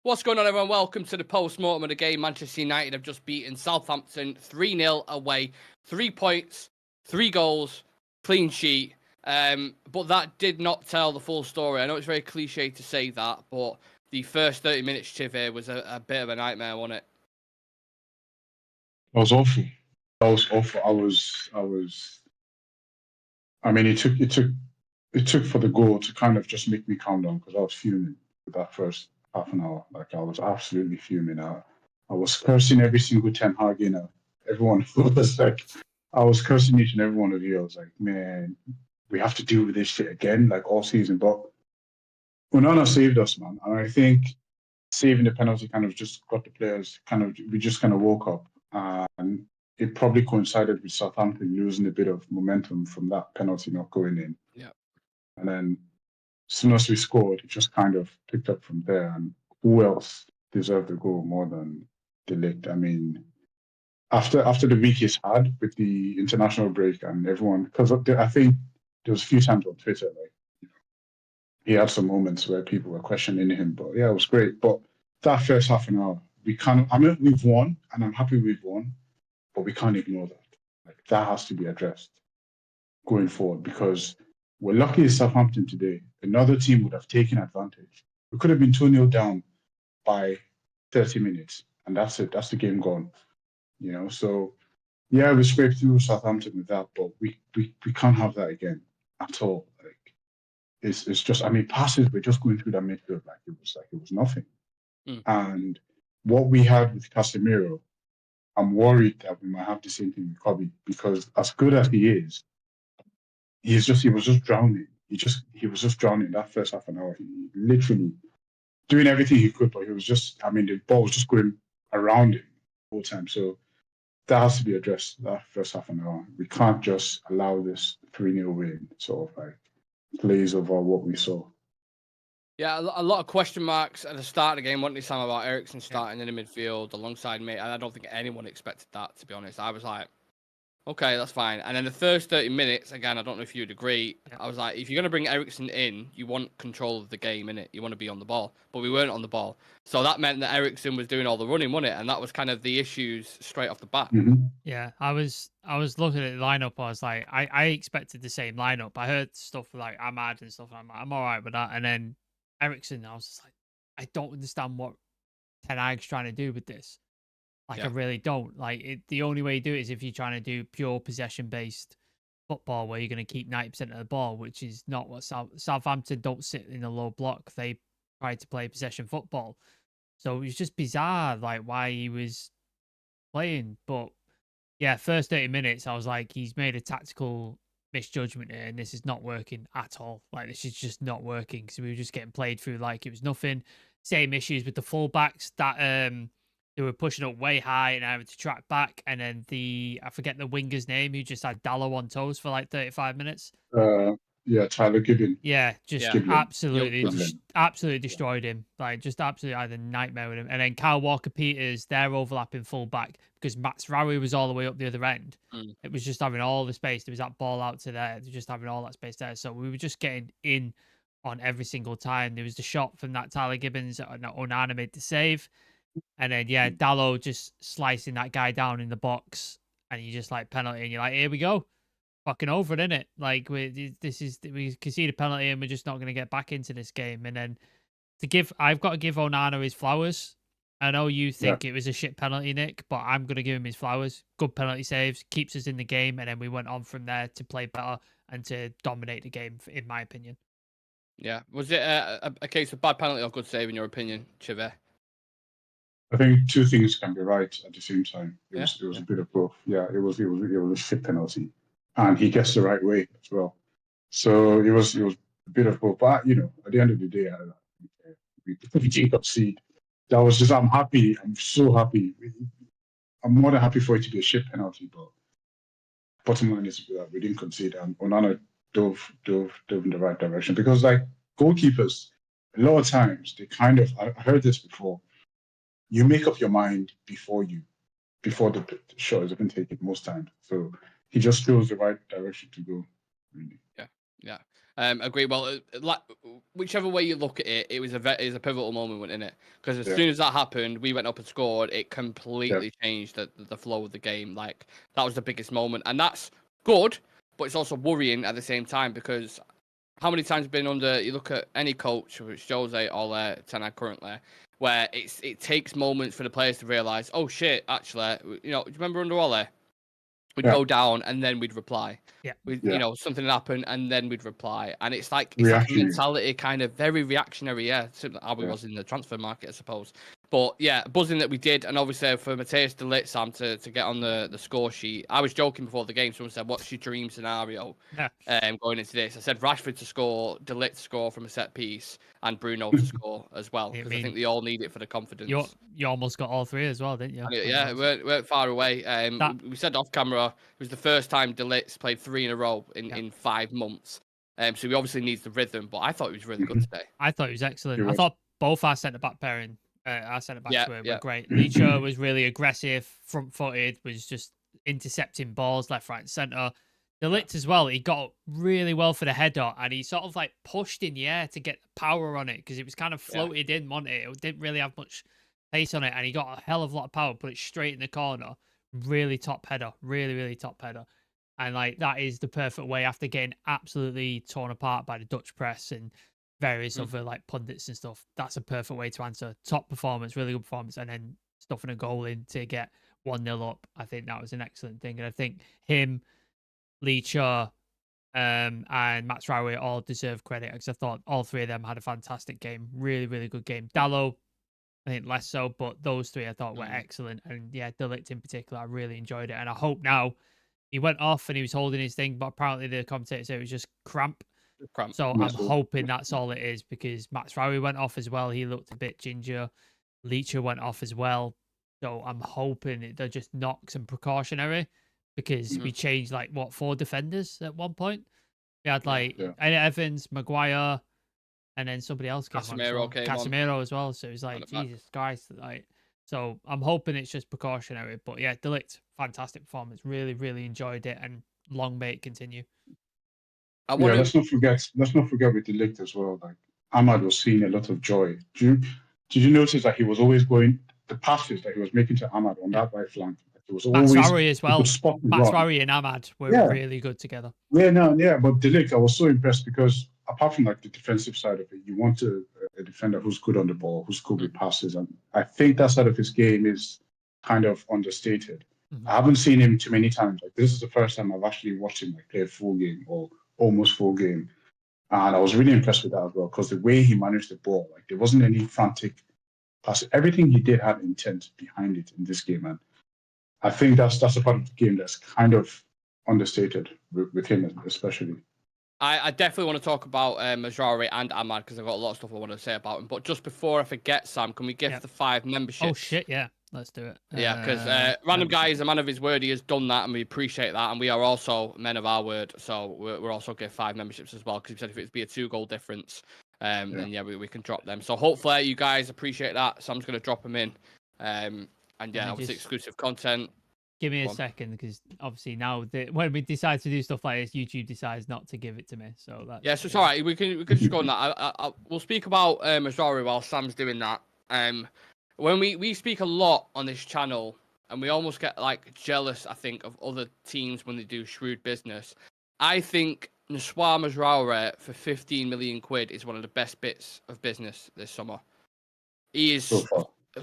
What's going on, everyone? Welcome to the post-mortem of the game. Manchester United have just beaten Southampton 3-0 away. 3 points, 3 goals, clean sheet. But that did not tell the full story. I know it's very cliche to say that, but the first 30 minutes, Chiv, was a bit of a nightmare, wasn't it? That was awful. That was awful. I mean, it took for the goal to kind of just make me calm down because I was fuming with that first half an hour. Like, I was absolutely fuming. I was cursing every single Ten Hag, everyone was like, I was cursing each and every one of you. I was like, man, we have to deal with this shit again, like all season. But Onana saved us, man. And I think saving the penalty kind of just got the players we just kind of woke up. And it probably coincided with Southampton losing a bit of momentum from that penalty not going in. Yeah. And then as soon as we scored, it just kind of picked up from there. And who else deserved the goal more than De Ligt? I mean, after the week he's had with the international break and everyone, because I think there was a few times on Twitter, like, he had some moments where people were questioning him, but yeah, it was great. But that first half an hour, we've won, and I'm happy we've won, but we can't ignore that. Like, that has to be addressed going forward, because we're lucky it's Southampton today. Another team would have taken advantage. We could have been 2-0 down by 30 minutes, and that's it. That's the game gone. So yeah, we scraped through Southampton with that, but we can't have that again at all. Like, it's just, I mean, passes were just going through that midfield like it was nothing. And what we had with Casemiro, I'm worried that we might have the same thing with Kobe, because as good as he is, he was just drowning. He was just drowning that first half an hour. He literally doing everything he could, but he was just, I mean, the ball was just going around him the whole time. So that has to be addressed, that first half an hour. We can't just allow this 3-0 win sort of like plays over what we saw. Yeah, a lot of question marks at the start of the game, wasn't there, Sam, about Eriksen starting in the midfield alongside me, and I don't think anyone expected that, to be honest. I was like, okay, that's fine. And then the first 30 minutes, again, I don't know if you'd agree, I was like, if you're going to bring Eriksen in, you want control of the game, innit? You want to be on the ball. But we weren't on the ball. So that meant that Eriksen was doing all the running, wasn't it? And that was kind of the issues straight off the bat. Mm-hmm. Yeah, I was looking at the lineup. I was like, I expected the same lineup. I heard stuff like Amad and stuff, and I'm like, I'm all right with that. And then Eriksen, I was just like, I don't understand what Ten Hag's trying to do with this. Like, I really don't. Like, the only way you do it is if you're trying to do pure possession-based football, where you're going to keep 90% of the ball, which is not what Southampton don't sit in a low block. They try to play possession football. So it was just bizarre, like, why he was playing. But yeah, first 30 minutes, I was like, he's made a tactical misjudgment here, and this is not working at all. Like, this is just not working, because we were just getting played through like it was nothing. Same issues with the fullbacks that they were pushing up way high and having to track back. And then I forget the winger's name, who just had Dallo on toes for like 35 minutes. Yeah, Tyler Gibbon. Yeah, absolutely destroyed him. Like, just absolutely had a nightmare with him. And then Kyle Walker-Peters, their overlapping fullback, because Mazraoui was all the way up the other end. It was just having all the space. There was that ball out to there. Just having all that space there. So we were just getting in on every single time. There was the shot from that Tyler Gibbons. Onana made the save. And then, yeah, Dallo just slicing that guy down in the box. And you just like penalty. And you're like, here we go. Fucking over it, innit? Like, we concede a penalty and we're just not going to get back into this game. And then I've got to give Onana his flowers. I know you think it was a shit penalty, Nick, but I'm going to give him his flowers. Good penalty saves, keeps us in the game, and then we went on from there to play better and to dominate the game, in my opinion. Yeah. Was it a case of bad penalty or good save, in your opinion, Chive? I think two things can be right at the same time. It was a bit of both. Yeah, it was a shit penalty, and he gets the right way as well. So it was a bit of both. But at the end of the day, we did concede. That was just, I'm happy. I'm so happy. I'm more than happy for it to be a shit penalty, but bottom line is that we didn't concede, and Onana dove in the right direction, because like goalkeepers, a lot of times they I heard this before. You make up your mind before the shot is even taken most times. So he just chose the right direction to go. Really. Yeah. Agree. Well, like whichever way you look at it, it was a pivotal moment, wasn't it? Because as soon as that happened, we went up and scored. It completely changed the flow of the game. Like that was the biggest moment, and that's good, but it's also worrying at the same time because how many times been under? You look at any coach, which Jose or Ten Hag currently, where it takes moments for the players to realise, oh shit, actually, do you remember under Ole? We'd go down and then we'd reply. Something would happen and then we'd reply. And it's like a mentality, kind of very reactionary, similar how we was in the transfer market, I suppose. But yeah, buzzing that we did. And obviously for Matthias de Ligt, Sam, to get on the score sheet, I was joking before the game. Someone said, what's your dream scenario going into this? I said Rashford to score, de Ligt to score from a set piece, and Bruno to score as well. Because I think they all need it for the confidence. You almost got all three as well, didn't you? And we weren't far away. We said off camera, it was the first time de Ligt played 3 in a row in 5 months. So he obviously needs the rhythm, but I thought he was really good today. I thought he was excellent. I thought both our centre-back pairing, our centre-backs were great. Licha was really aggressive, front-footed, was just intercepting balls left, right, and centre. De Ligt as well, he got really well for the header, and he sort of like pushed in the air to get the power on it because it was kind of floated in, wasn't it? It didn't really have much pace on it, and he got a hell of a lot of power, put it straight in the corner. Really top header, really top header. And like that is the perfect way after getting absolutely torn apart by the Dutch press and various other like pundits and stuff. That's a perfect way to answer. Top performance, really good performance, and then stuffing a goal in to get 1-0 up. I think that was an excellent thing. And I think him, Licha, and Mazraoui all deserve credit because I thought all three of them had a fantastic game. Really good game. Dalot, I think less so, but those three I thought were excellent. And yeah, de Ligt in particular, I really enjoyed it. And I hope now he went off and he was holding his thing, but apparently the commentator said it was just cramp. So I'm hoping that's all it is because Mazraoui went off as well. He looked a bit ginger. Licha went off as well. So I'm hoping they're just knocks and precautionary because we changed 4 defenders at one point. We had Evans, Maguire, and then somebody else came Casemiro as well. So it was like, Jesus Christ. So I'm hoping it's just precautionary. But yeah, de Ligt, fantastic performance. Really enjoyed it. And long may it continue. Let's not forget with de Ligt as well. Like Amad was seeing a lot of joy. Did you notice that he was always going, the passes that he was making to Amad on that right flank? It was always Mazraoui as well. Mazraoui and Amad were really good together. But de Ligt, I was so impressed because apart from the defensive side of it, you want a defender who's good on the ball, who's good with passes, and I think that side of his game is kind of understated. I haven't seen him too many times. Like this is the first time I've actually watched him play a full game or almost full game, and I was really impressed with that as well because the way he managed the ball, there wasn't any frantic passes. Everything he did had intent behind it in this game, and I think that's a part of the game that's kind of understated with him especially. I definitely want to talk about Mazraoui and Amad because I've got a lot of stuff I want to say about him. But just before I forget, Sam, can we give the 5 memberships? Oh, shit, yeah. Let's do it. Yeah, because Random Guy is a man of his word. He has done that, and we appreciate that. And we are also men of our word. So we're also give 5 memberships as well because he said if it would be a 2-goal difference, then we can drop them. So hopefully you guys appreciate that. Sam's going to drop them in. And obviously exclusive content. Give me a second, because obviously now when we decide to do stuff like this, YouTube decides not to give it to me. So that's so it's all right. We can just go on that. We'll speak about Mazraoui while Sam's doing that. When we speak a lot on this channel, and we almost get jealous, I think, of other teams when they do shrewd business. I think Mazraoui for 15 million quid is one of the best bits of business this summer. He is.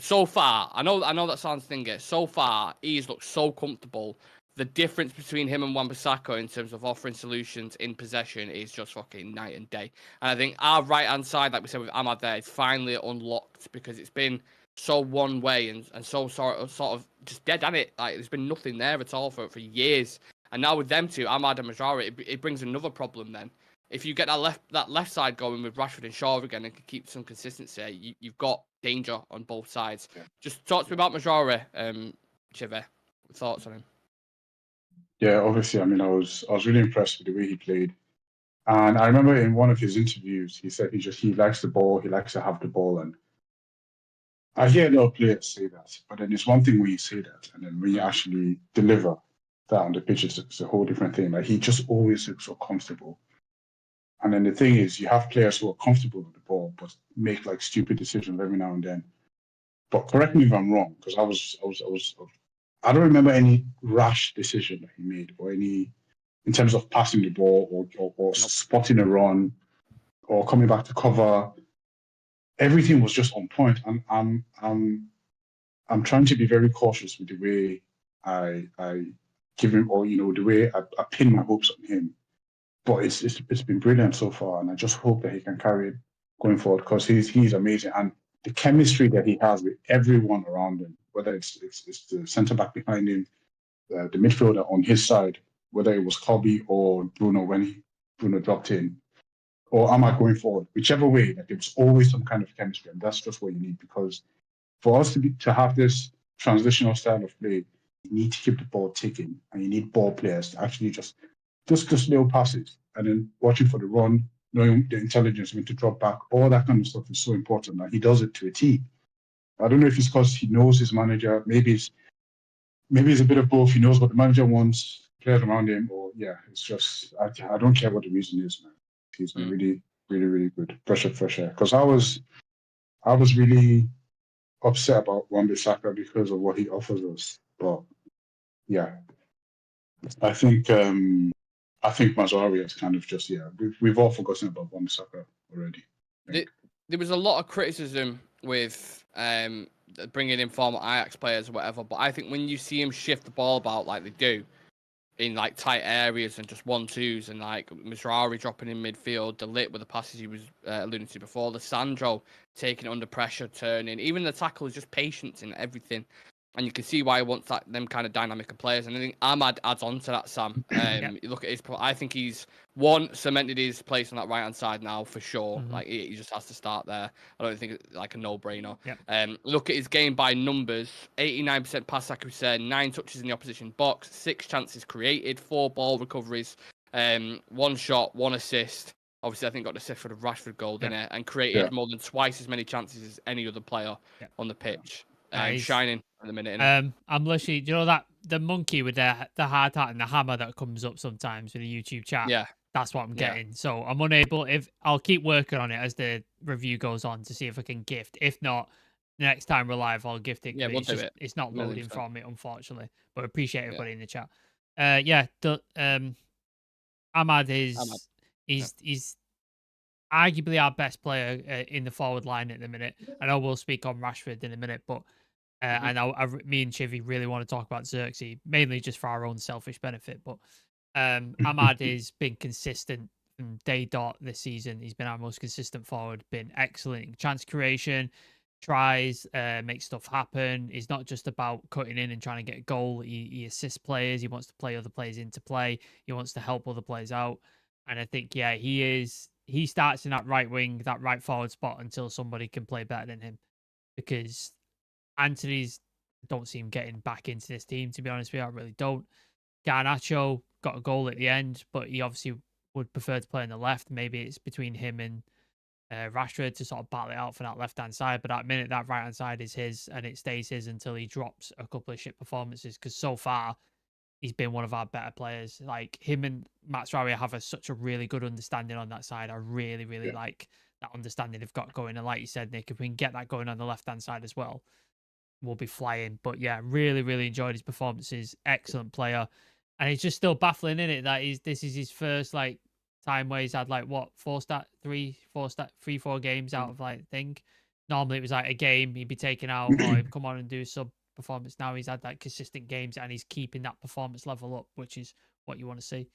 So far, I know that sounds thingy. So far, he's looked so comfortable. The difference between him and Wan-Bissaka in terms of offering solutions in possession is just fucking night and day. And I think our right-hand side, like we said with Amad there, is finally unlocked because it's been so one way and so sort of just dead at it. There's been nothing there at all for years. And now with them two, Amad and Mazraoui, it brings another problem then. If you get that left side going with Rashford and Shaw again and can keep some consistency, you've got danger on both sides. Yeah. Just talk to me about Mazraoui, Chive. Thoughts on him? Yeah, obviously, I was really impressed with the way he played. And I remember in one of his interviews, he said he likes the ball, he likes to have the ball. And I hear a lot of players say that, but then it's one thing when you say that, and then when you actually deliver that on the pitch, it's a whole different thing. He just always looks so comfortable. And then the thing is, you have players who are comfortable with the ball, but make like stupid decisions every now and then. But correct me if I'm wrong, because I don't remember any rash decision that he made, or any in terms of passing the ball, or spotting a run, or coming back to cover. Everything was just on point. I'm trying to be very cautious with the way I give him, or the way I pin my hopes on him. But it's been brilliant so far, and I just hope that he can carry it going forward, because he's amazing, and the chemistry that he has with everyone around him, whether it's the centre back behind him, the midfielder on his side, whether it was Kobe or Bruno when Bruno dropped in, or Amad going forward, whichever way, like, there was always some kind of chemistry, and that's just what you need, because for us to have this transitional style of play, you need to keep the ball ticking, and you need ball players to actually just little passes, and then watching for the run, knowing the intelligence when to drop back, all that kind of stuff is so important, and he does it to a T. I don't know if it's because he knows his manager, maybe it's a bit of both. He knows what the manager wants, players around him, or it's just I don't care what the reason is, man. He's been really, really, really good. Fresh air. Because I was really upset about Wan-Bissaka because of what he offers us. But yeah, I think Mazraoui is kind of just we've all forgotten about Wan-Bissaka already. There was a lot of criticism with bringing in former Ajax players or whatever, but I think when you see him shift the ball about like they do in like tight areas and just 1-2s, and like Mazraoui dropping in midfield, the lit with the passes he was alluding to before, the Sandro taking it under pressure, turning, even the tackle is just patience in everything. And you can see why he wants them kind of dynamic of players. And I think Amad adds on to that, Sam. You look at his, I think he's cemented his place on that right hand side now for sure. Like he just has to start there. I don't think it's like a no-brainer. Look at his game by numbers: 89% pass accuracy, 9 touches in the opposition box, 6 chances created, 4 ball recoveries, 1 shot, 1 assist. Obviously, I think got the assist for the Rashford goal, didn't it? And created more than twice as many chances as any other player on the pitch. Shining at the minute. I'm literally, do you know that the monkey with the hard hat and the hammer that comes up sometimes with the YouTube chat? Yeah, that's what I'm getting. So I'm unable. If I'll keep working on it as the review goes on to see if I can gift. If not, the next time we're live, I'll gift it. Yeah, we'll do it. It's not loading from it, unfortunately. But appreciate everybody in the chat. Amad is arguably our best player in the forward line at the minute. I know we'll speak on Rashford in a minute, but and me and Chivy really want to talk about Xerxes, mainly just for our own selfish benefit. But Amad has been consistent from day dot this season. He's been our most consistent forward, been excellent in chance creation, tries, make stuff happen. He's not just about cutting in and trying to get a goal. He assists players. He wants to play other players into play. He wants to help other players out. And I think, he starts in that right wing, that right forward spot until somebody can play better than him. Because Anthony's don't see him getting back into this team, to be honest with you. I really don't. Garnacho got a goal at the end, but he obviously would prefer to play on the left. Maybe it's between him and Rashford to sort of battle it out for that left-hand side. But at the minute, that right-hand side is his, and it stays his until he drops a couple of shit performances. Because so far, he's been one of our better players. Like, him and Mazraoui have such a really good understanding on that side. I really, really like that understanding they've got going. And like you said, Nick, if we can get that going on the left-hand side as well, we'll be flying. But yeah, really, really enjoyed his performances. Excellent player. And he's just still baffling, in it, that this is his first time where he's had 3-4 games out of thing. Normally it was a game, he'd be taken out, or he'd come on and do sub performance. Now he's had that consistent games, and he's keeping that performance level up, which is what you want to see.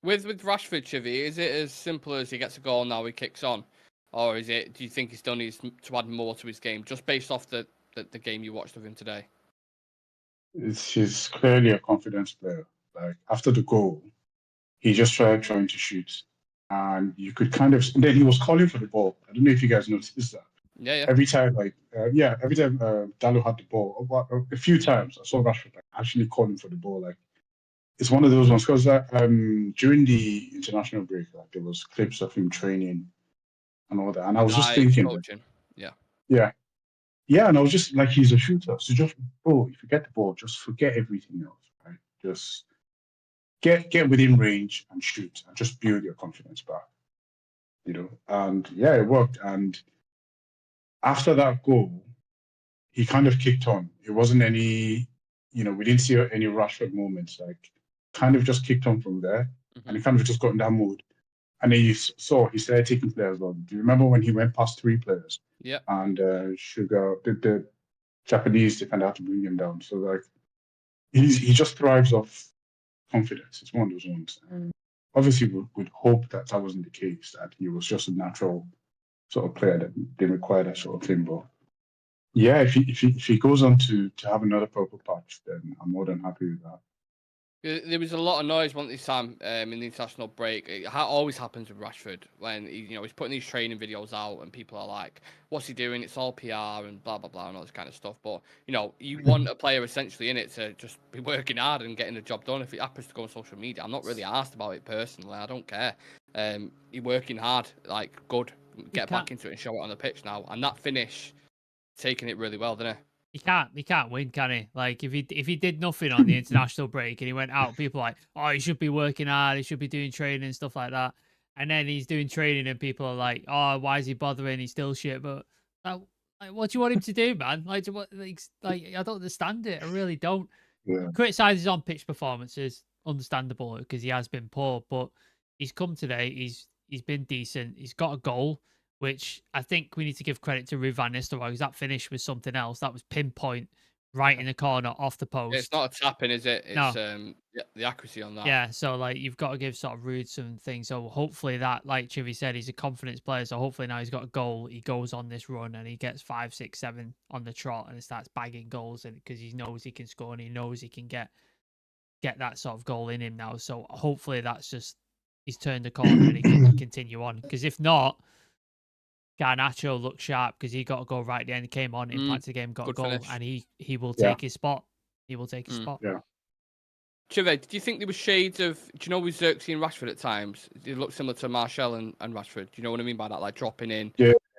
With Rashford, Chivy, is it as simple as he gets a goal now he kicks on, or do you think he still needs to add more to his game, just based off the game you watched of him today? He's clearly a confidence player. After the goal, he just tried trying to shoot, and you could and then he was calling for the ball. I don't know if you guys noticed that. Yeah. Every time, Dalot had the ball, a few times I saw Rashford actually calling for the ball. It's one of those ones, because during the international break, there was clips of him training and all that, and I was just thinking, and I was just he's a shooter, so just if you get the ball, just forget everything else, right? Just get within range and shoot and just build your confidence back. And yeah, it worked. And after that goal, he kind of kicked on. It wasn't any, we didn't see any Rashford moments. Like, kind of just kicked on from there, and he kind of just got in that mood. And then he started taking players on. Do you remember when he went past 3 players? Yeah. And Sugar, the Japanese, they kind of had to bring him down. So like, he just thrives off confidence. It's one of those ones. Obviously, would hope that wasn't the case. That he was just a natural sort of player that they require that sort of thing. But yeah, if he goes on to have another purple patch, then I'm more than happy with that. There was a lot of noise, wasn't there, Sam, in the international break. It always happens with Rashford when he's putting these training videos out, and people are like, "What's he doing? It's all PR and blah blah blah and all this kind of stuff." But you want a player essentially in it to just be working hard and getting the job done. If it happens to go on social media, I'm not really asked about it personally. I don't care. You're working hard, like good. Get back into it and show it on the pitch now. And that finish, taking it really well, didn't it? He can't win, can he? Like if he did nothing on the international break and he went out, people are like, oh, he should be working hard, he should be doing training and stuff like that. And then he's doing training and people are like, oh, why is he bothering? He's still shit. But like, what do you want him to do, man? Like I don't understand it. I really don't. Yeah. Criticize his on-pitch performances, understandable because he has been poor, but he's come today. He's been decent. He's got a goal, which I think we need to give credit to Ruud van Nistelrooy, because that finish was something else. That was pinpoint, right in the corner, off the post. It's not a tapping, is it? It's no. The accuracy on that. Yeah, so like you've got to give sort of Ruud some things. So hopefully that, like Chivy said, he's a confidence player. So hopefully now he's got a goal. He goes on this run and he gets 5, 6, 7 on the trot and starts bagging goals, and because he knows he can score and he knows he can get that sort of goal in him now. So hopefully that's just he's turned the corner and he can continue on. Because if not, Garnacho looked sharp because he got a goal right at the end. He came on, impacted the game, got a goal, finish. And he will take his spot. He will take his spot. Yeah. Chive, do you think there was shades of, with Xerxes and Rashford at times? It looked similar to Martial and Rashford. Do you know what I mean by that? Like dropping in,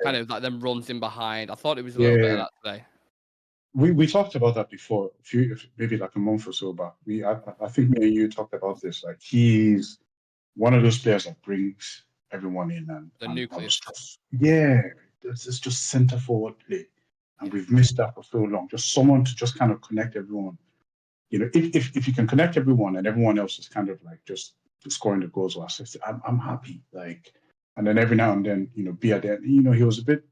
kind of like them runs in behind. I thought it was a little bit of that today. We talked about that before, maybe like a month or so back. I think me and you talked about this. Like he's one of those players that brings everyone in and the nucleus. It's just centre forward play, and we've missed that for so long. Just someone to just kind of connect everyone. If you can connect everyone and everyone else is kind of like just scoring the goals or assists, I'm happy. Like, and then every now and then, Bia then, he was a bit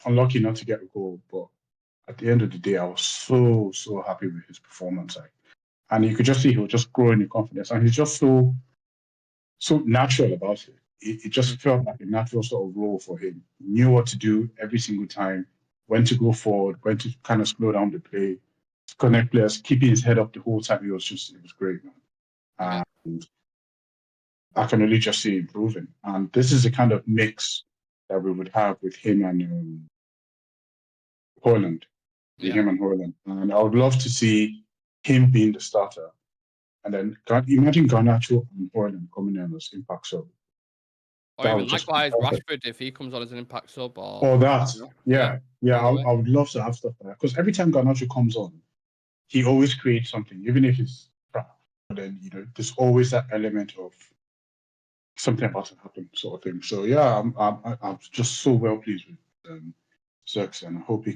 unlucky not to get a goal, but at the end of the day, I was so happy with his performance. Like, and you could just see he was just growing in confidence, and he's just so natural about it. It just felt like a natural sort of role for him. He knew what to do every single time, when to go forward, when to kind of slow down the play, to connect players, keeping his head up the whole time. It was great, man. And I can only just see improving. And this is the kind of mix that we would have with him and Haaland. And I would love to see him being the starter. And then imagine Garnacho and Haaland coming in as impact sub. Or even likewise Rashford if he comes on as an impact sub. Or that. Yeah. I would love to have stuff like that. Because every time Garnacho comes on, he always creates something, even if it's crap. But then, there's always that element of something about to happen sort of thing. So yeah, I'm just so well pleased with Zirks, and I hope he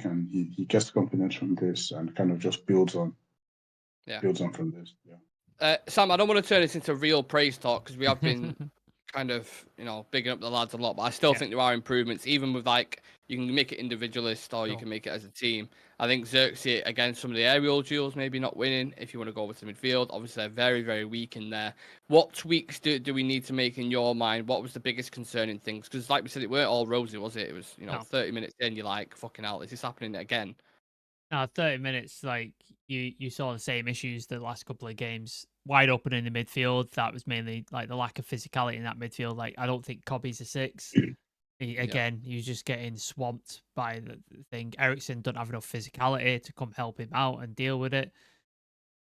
gets the confidence from this and kind of just builds on from this. Yeah. Sam, I don't want to turn this into real praise talk because we have been kind of, bigging up the lads a lot, but I still think there are improvements, even with like, you can make it individualist or you can make it as a team. I think Xerxes, again, some of the aerial duels maybe not winning if you want to go over to midfield. Obviously, they're very, very weak in there. What tweaks do we need to make in your mind? What was the biggest concerning things? Because like we said, it weren't all rosy, was it? It was, 30 minutes in, you're like, fucking hell, is this happening again? No, 30 minutes, like, you saw the same issues the last couple of games. Wide open in the midfield. That was mainly like the lack of physicality in that midfield. Like, I don't think Cobby's a 6. He was just getting swamped by the thing. Eriksen doesn't have enough physicality to come help him out and deal with it.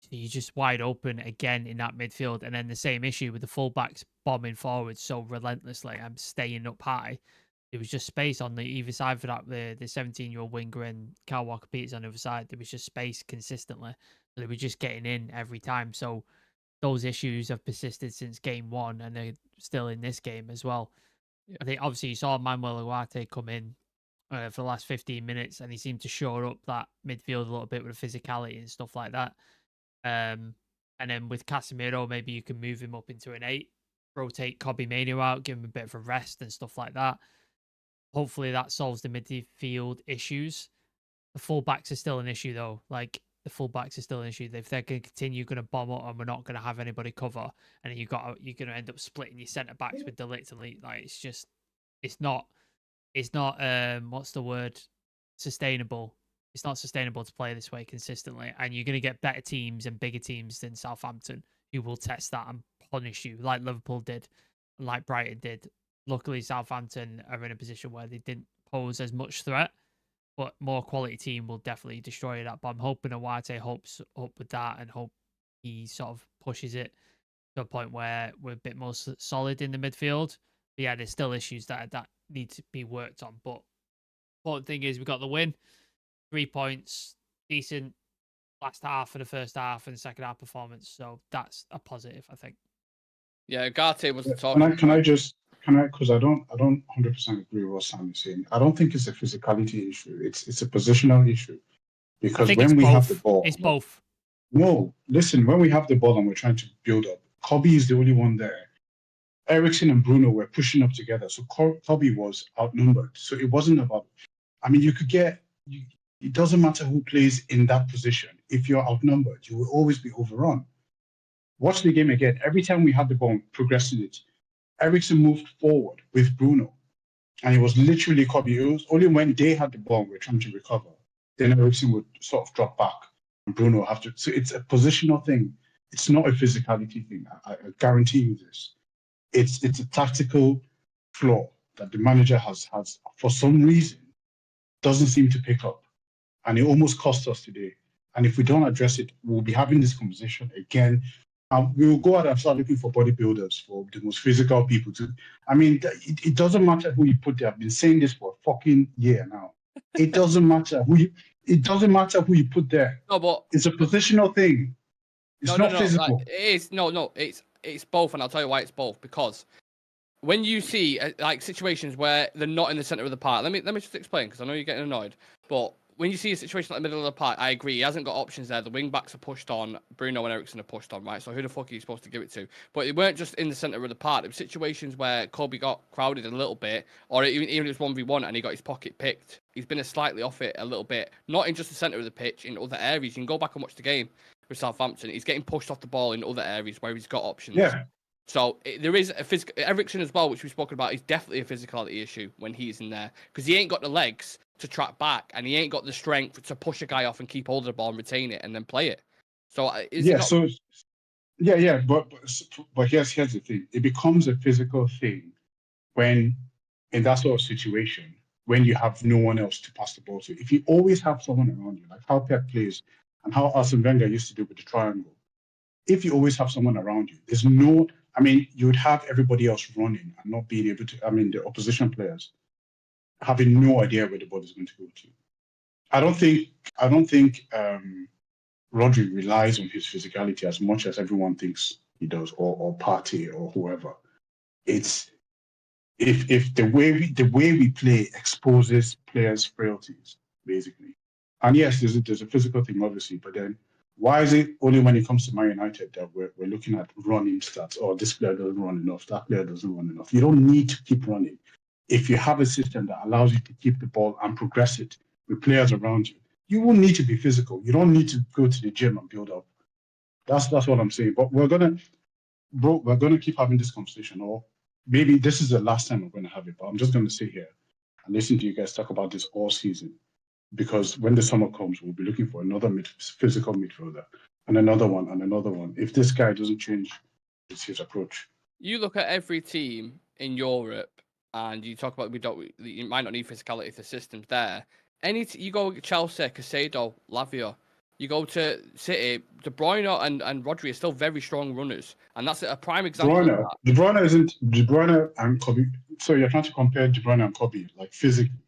So you're just wide open again in that midfield. And then the same issue with the fullbacks bombing forward so relentlessly and staying up high. There was just space on the either side for that. The 17-year-old winger and Kyle Walker-Peters on the other side. There was just space consistently. So they were just getting in every time. So those issues have persisted since game one, and they're still in this game as well. Yeah. I think obviously you saw Manuel Ugarte come in for the last 15 minutes, and he seemed to shore up that midfield a little bit with physicality and stuff like that. And then with Casemiro, maybe you can move him up into an 8, rotate Kobbie Mainoo out, give him a bit of a rest and stuff like that. Hopefully that solves the midfield issues. The fullbacks are still an issue though. Like the fullbacks are still an issue. If they're going to continue going to bomb up and we're not going to have anybody cover, and then you're going to end up splitting your centre backs with De Ligt and Lee. Like it's not what's the word? Sustainable. It's not sustainable to play this way consistently, and you're going to get better teams and bigger teams than Southampton who will test that and punish you, like Liverpool did, like Brighton did. Luckily, Southampton are in a position where they didn't pose as much threat, but more quality team will definitely destroy that. But I'm hoping Ugarte hopes up with that and hope he sort of pushes it to a point where we're a bit more solid in the midfield. But yeah, there's still issues that need to be worked on. But the important thing is we got the win. 3 points, decent last half for the first half and second half performance. So that's a positive, I think. Yeah, Ugarte was the talking. Can I because I don't 100% agree with what Sam is saying. I don't think it's a physicality issue. It's a positional issue. Because when we have the ball, it's both. No, listen, when we have the ball and we're trying to build up, Kobbie is the only one there. Eriksen and Bruno were pushing up together. So Kobbie was outnumbered. So it wasn't about, I mean, it doesn't matter who plays in that position. If you're outnumbered, you will always be overrun. Watch the game again. Every time we had the ball, progressing it, Eriksen moved forward with Bruno. And it was literally Kobbie. It was only when they had the ball, we're trying to recover. Then Eriksen would sort of drop back and Bruno would have to. So it's a positional thing. It's not a physicality thing. I guarantee you this. It's a tactical flaw that the manager has for some reason doesn't seem to pick up. And it almost cost us today. And if we don't address it, we'll be having this conversation again. We will go out and start looking for bodybuilders, for the most physical people to. I mean, it doesn't matter who you put there. I've been saying this for a fucking year now. It doesn't matter who you put there. No, but it's a positional thing. It's not physical. Like, it's both, and I'll tell you why it's both. Because when you see like situations where they're not in the center of the park, let me just explain because I know you're getting annoyed, but. When you see a situation like the middle of the park, I agree. He hasn't got options there. The wing backs are pushed on. Bruno and Eriksen are pushed on, right? So who the fuck are you supposed to give it to? But it weren't just in the centre of the park. There were situations where Kobbie got crowded a little bit, or even if it was 1v1 and he got his pocket picked. He's been slightly off it a little bit. Not in just the centre of the pitch, in other areas. You can go back and watch the game with Southampton. He's getting pushed off the ball in other areas where he's got options. Yeah. So there is a physical. Eriksen as well, which we've spoken about, is definitely a physicality issue when he's in there because he ain't got the legs to track back and he ain't got the strength to push a guy off and keep hold of the ball and retain it and then play it. So but here's the thing: it becomes a physical thing when in that sort of situation when you have no one else to pass the ball to. If you always have someone around you, like how Pep plays and how Arsene Wenger used to do with the triangle. If you always have someone around you, there's no. I mean, you would have everybody else running and not being able to. I mean, the opposition players having no idea where the ball is going to go to. I don't think Rodri relies on his physicality as much as everyone thinks he does, or Partey or whoever. It's if the way we play exposes players' frailties, basically. And yes, there's a physical thing, obviously, but then. Why is it only when it comes to Man United that we're looking at running stats? Or this player doesn't run enough, that player doesn't run enough. You don't need to keep running. If you have a system that allows you to keep the ball and progress it with players around you, you won't need to be physical. You don't need to go to the gym and build up. That's what I'm saying. But we're gonna keep having this conversation. Or maybe this is the last time we're gonna have it. But I'm just gonna sit here and listen to you guys talk about this all season. Because when the summer comes, we'll be looking for another physical midfielder and another one. If this guy doesn't change his approach. You look at every team in Europe and you talk about you might not need physicality if the system's there. You go Chelsea, Caicedo, Lavia. You go to City, De Bruyne and Rodri are still very strong runners. And that's a prime example of that. De Bruyne and Kobbie. So you're trying to compare De Bruyne and Kobbie, like physically.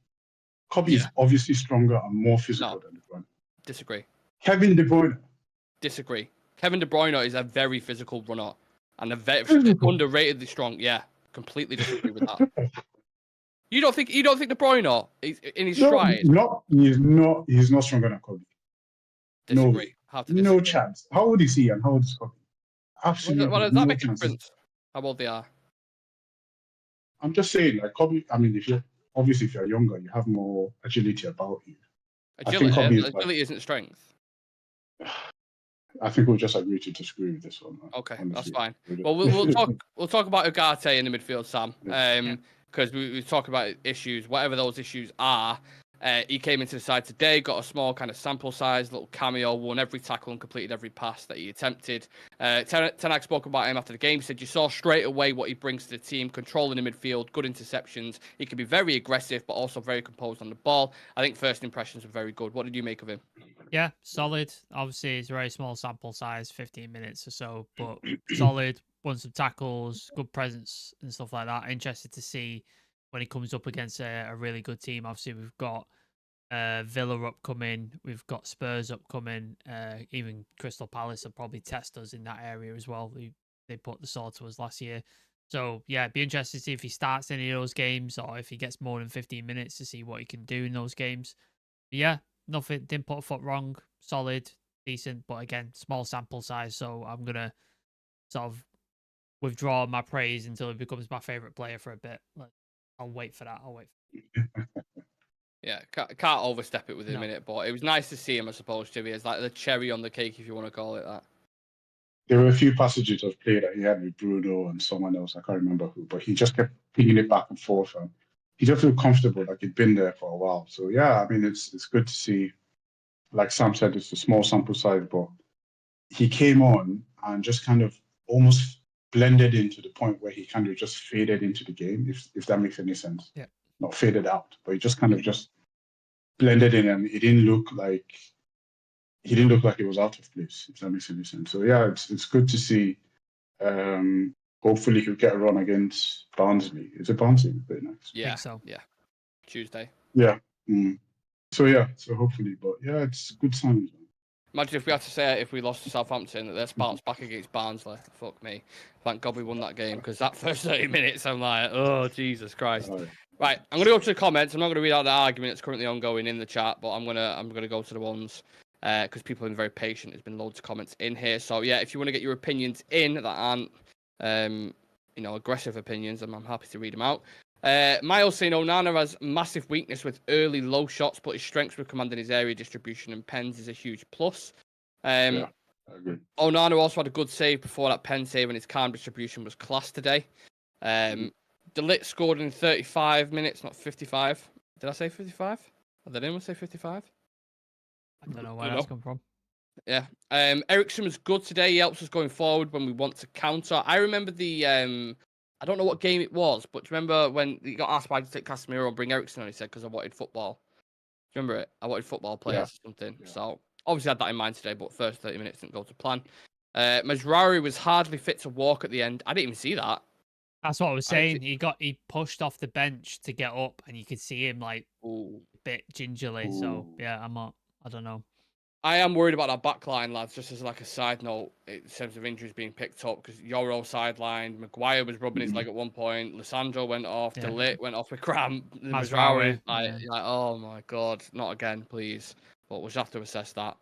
Kobbie is obviously stronger and more physical than De Bruyne. Disagree. Kevin De Bruyne. Disagree. Kevin De Bruyne is a very physical runner and a very underratedly strong. Yeah, completely disagree with that. You don't think De Bruyne is in his stride? He's not stronger than Kobe. Disagree. No chance. How old is he and how old is Kobe? Absolutely Well, does that no make a chance. difference? How old they are? I'm just saying, like Kobe. I mean, if you're younger, you have more agility about you. Agility, I think Kobe is agility isn't strength. I think we'll just agree to disagree with this one. Okay, honestly. that's fine. Well, we'll talk about Ugarte in the midfield, Sam. Because we talk about issues, whatever those issues are. He came into the side today, got a small kind of sample size, little cameo, won every tackle and completed every pass that he attempted. Ten Hag spoke about him after the game, said you saw straight away what he brings to the team, controlling the midfield, good interceptions. He can be very aggressive, but also very composed on the ball. I think first impressions were very good. What did you make of him? Yeah, solid. Obviously, it's a very small sample size, 15 minutes or so, but solid. Won some tackles, good presence and stuff like that. Interested to see when he comes up against a really good team. Obviously, we've got Villa upcoming, we've got Spurs upcoming, even Crystal Palace will probably test us in that area as well. They put the sword to us last year. So, yeah, it'd be interesting to see if he starts any of those games or if he gets more than 15 minutes to see what he can do in those games. But yeah, nothing, didn't put a foot wrong, solid, decent, but again, small sample size. So I'm going to sort of withdraw my praise until he becomes my favourite player for a bit. I'll wait for that. Yeah, can't overstep it within a minute, but it was nice to see him, I suppose, Jimmy, as like the cherry on the cake, if you want to call it that. There were a few passages of play that he had with Bruno and someone else, I can't remember who, but he just kept pinging it back and forth. And he just felt comfortable, like he'd been there for a while. So, yeah, I mean, it's good to see. Like Sam said, it's a small sample size, but he came on and just kind of almost blended into the point where he kind of just faded into the game, if that makes any sense. Yeah. Not faded out, but he just kind of just blended in, and it didn't look like it was out of place, if that makes any sense. So yeah, it's good to see. Hopefully he'll get a run against Barnsley. Is it Barnsley? Very nice. Yeah. I think so. Yeah. Tuesday. Yeah. So hopefully, but yeah, it's good signs. Imagine if we had to say it if we lost to Southampton that let's bounce back against Barnsley. Fuck me. Thank God we won that game, because that first 30 minutes I'm like, oh Jesus Christ. Right, I'm gonna go to the comments. I'm not gonna read out the argument that's currently ongoing in the chat, but I'm gonna go to the ones because people have been very patient. There's been loads of comments in here. So yeah, if you want to get your opinions in that aren't aggressive opinions, I'm happy to read them out. Miles saying Onana has massive weakness with early low shots, but his strengths with commanding his area distribution and pens is a huge plus. Yeah, I agree. Onana also had a good save before that pen save, and his calm distribution was class today. De Ligt scored in 35 minutes, not 55. Did I say 55? Did anyone say 55? I don't know where that's come from. Yeah. Eriksen was good today. He helps us going forward when we want to counter. I remember I don't know what game it was, but do you remember when he got asked why to take Casemiro and bring Eriksen on? He said, because I wanted football. Do you remember it? I wanted football players or something. Yeah. So obviously I had that in mind today, but first 30 minutes didn't go to plan. Mazraoui was hardly fit to walk at the end. I didn't even see that. That's what I was saying. He pushed off the bench to get up, and you could see him like a bit gingerly. Ooh. So yeah, I don't know. I am worried about that back line, lads, just as like a side note in terms of injuries being picked up, because Yoro sidelined, Maguire was rubbing his leg at one point, Lissandro went off, De Ligt went off with cramp, Mazraoui, like, oh my God, not again, please. But we'll just have to assess that.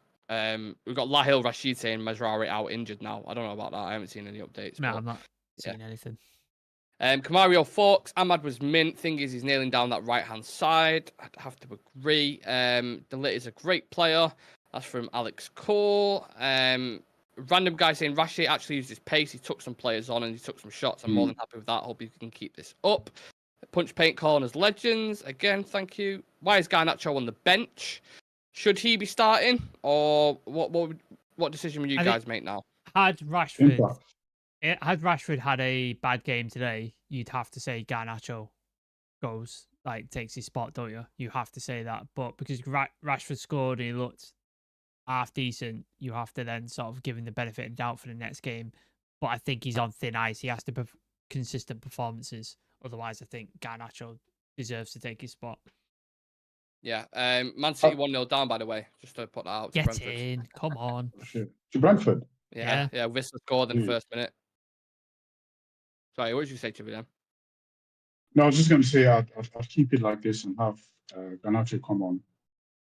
We've got Lahil Rashid saying Mazraoui out injured now. I don't know about that. I haven't seen any updates. No, I'm not seeing anything. Kamario Forks, Amad was mint. Thing is, he's nailing down that right-hand side. I'd have to agree. De Ligt is a great player. That's from Alex Cole. Random guy saying Rashid actually used his pace. He took some players on and he took some shots. I'm more than happy with that. Hope you can keep this up. Punch Paint calling us legends. Again, thank you. Why is Garnacho on the bench? Should he be starting? Or what decision would you guys make now? Had Rashford had a bad game today, you'd have to say Garnacho goes, like, takes his spot, don't you? You have to say that. But because Rashford scored and he looked half decent, you have to then sort of give him the benefit of doubt for the next game. But I think he's on thin ice. He has to have consistent performances. Otherwise, I think Garnacho deserves to take his spot. Yeah. Man City 1-0 down, by the way. Just to put that out. Get in. Come on. To Brentford. Yeah. Whistler scored in the Yeah. first minute. Sorry, what did you say to me then? No, I was just going to say I'd keep it like this and have Garnacho come on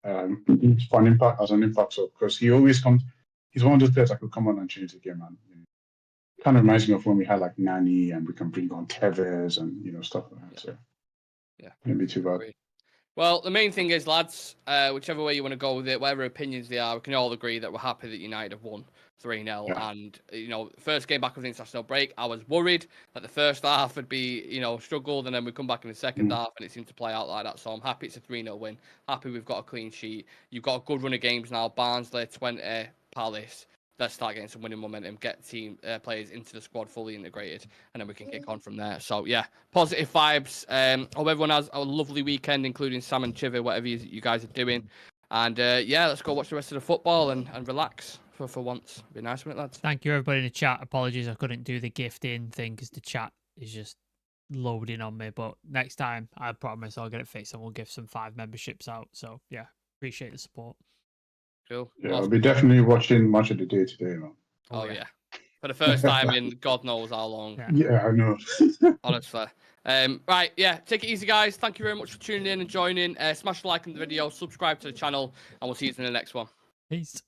for an impact as an impact sub, because he always comes. He's one of those players that could come on and change the game, man. Kind of reminds me of when we had like Nani and we can bring on Tevez and stuff like that. So wouldn't be too bad. Agreed. Well, the main thing is, lads, whichever way you want to go with it, whatever opinions they are, we can all agree that we're happy that United have won 3-0. Yeah. And, first game back of the international break, I was worried that the first half would be, struggled, and then we'd come back in the second half, and it seemed to play out like that. So I'm happy it's a 3-0 win. Happy we've got a clean sheet. You've got a good run of games now. Barnsley, 20, Palace. Let's start getting some winning momentum, get team players into the squad fully integrated, and then we can kick on from there. So, yeah, positive vibes. Hope everyone has a lovely weekend, including Sam and Chivy, whatever you guys are doing. And, let's go watch the rest of the football and relax for once. Be nice, wouldn't it, lads? Thank you, everybody in the chat. Apologies, I couldn't do the gifting thing because the chat is just loading on me. But next time, I promise I'll get it fixed and we'll give some 5 memberships out. So, yeah, appreciate the support. Cool. Yeah, I'll be definitely watching Match of the Day today, man. Oh, yeah. For the first time in God knows how long. Yeah, I know. Honestly. Right, take it easy, guys. Thank you very much for tuning in and joining. Smash a like on the video, subscribe to the channel, and we'll see you in the next one. Peace.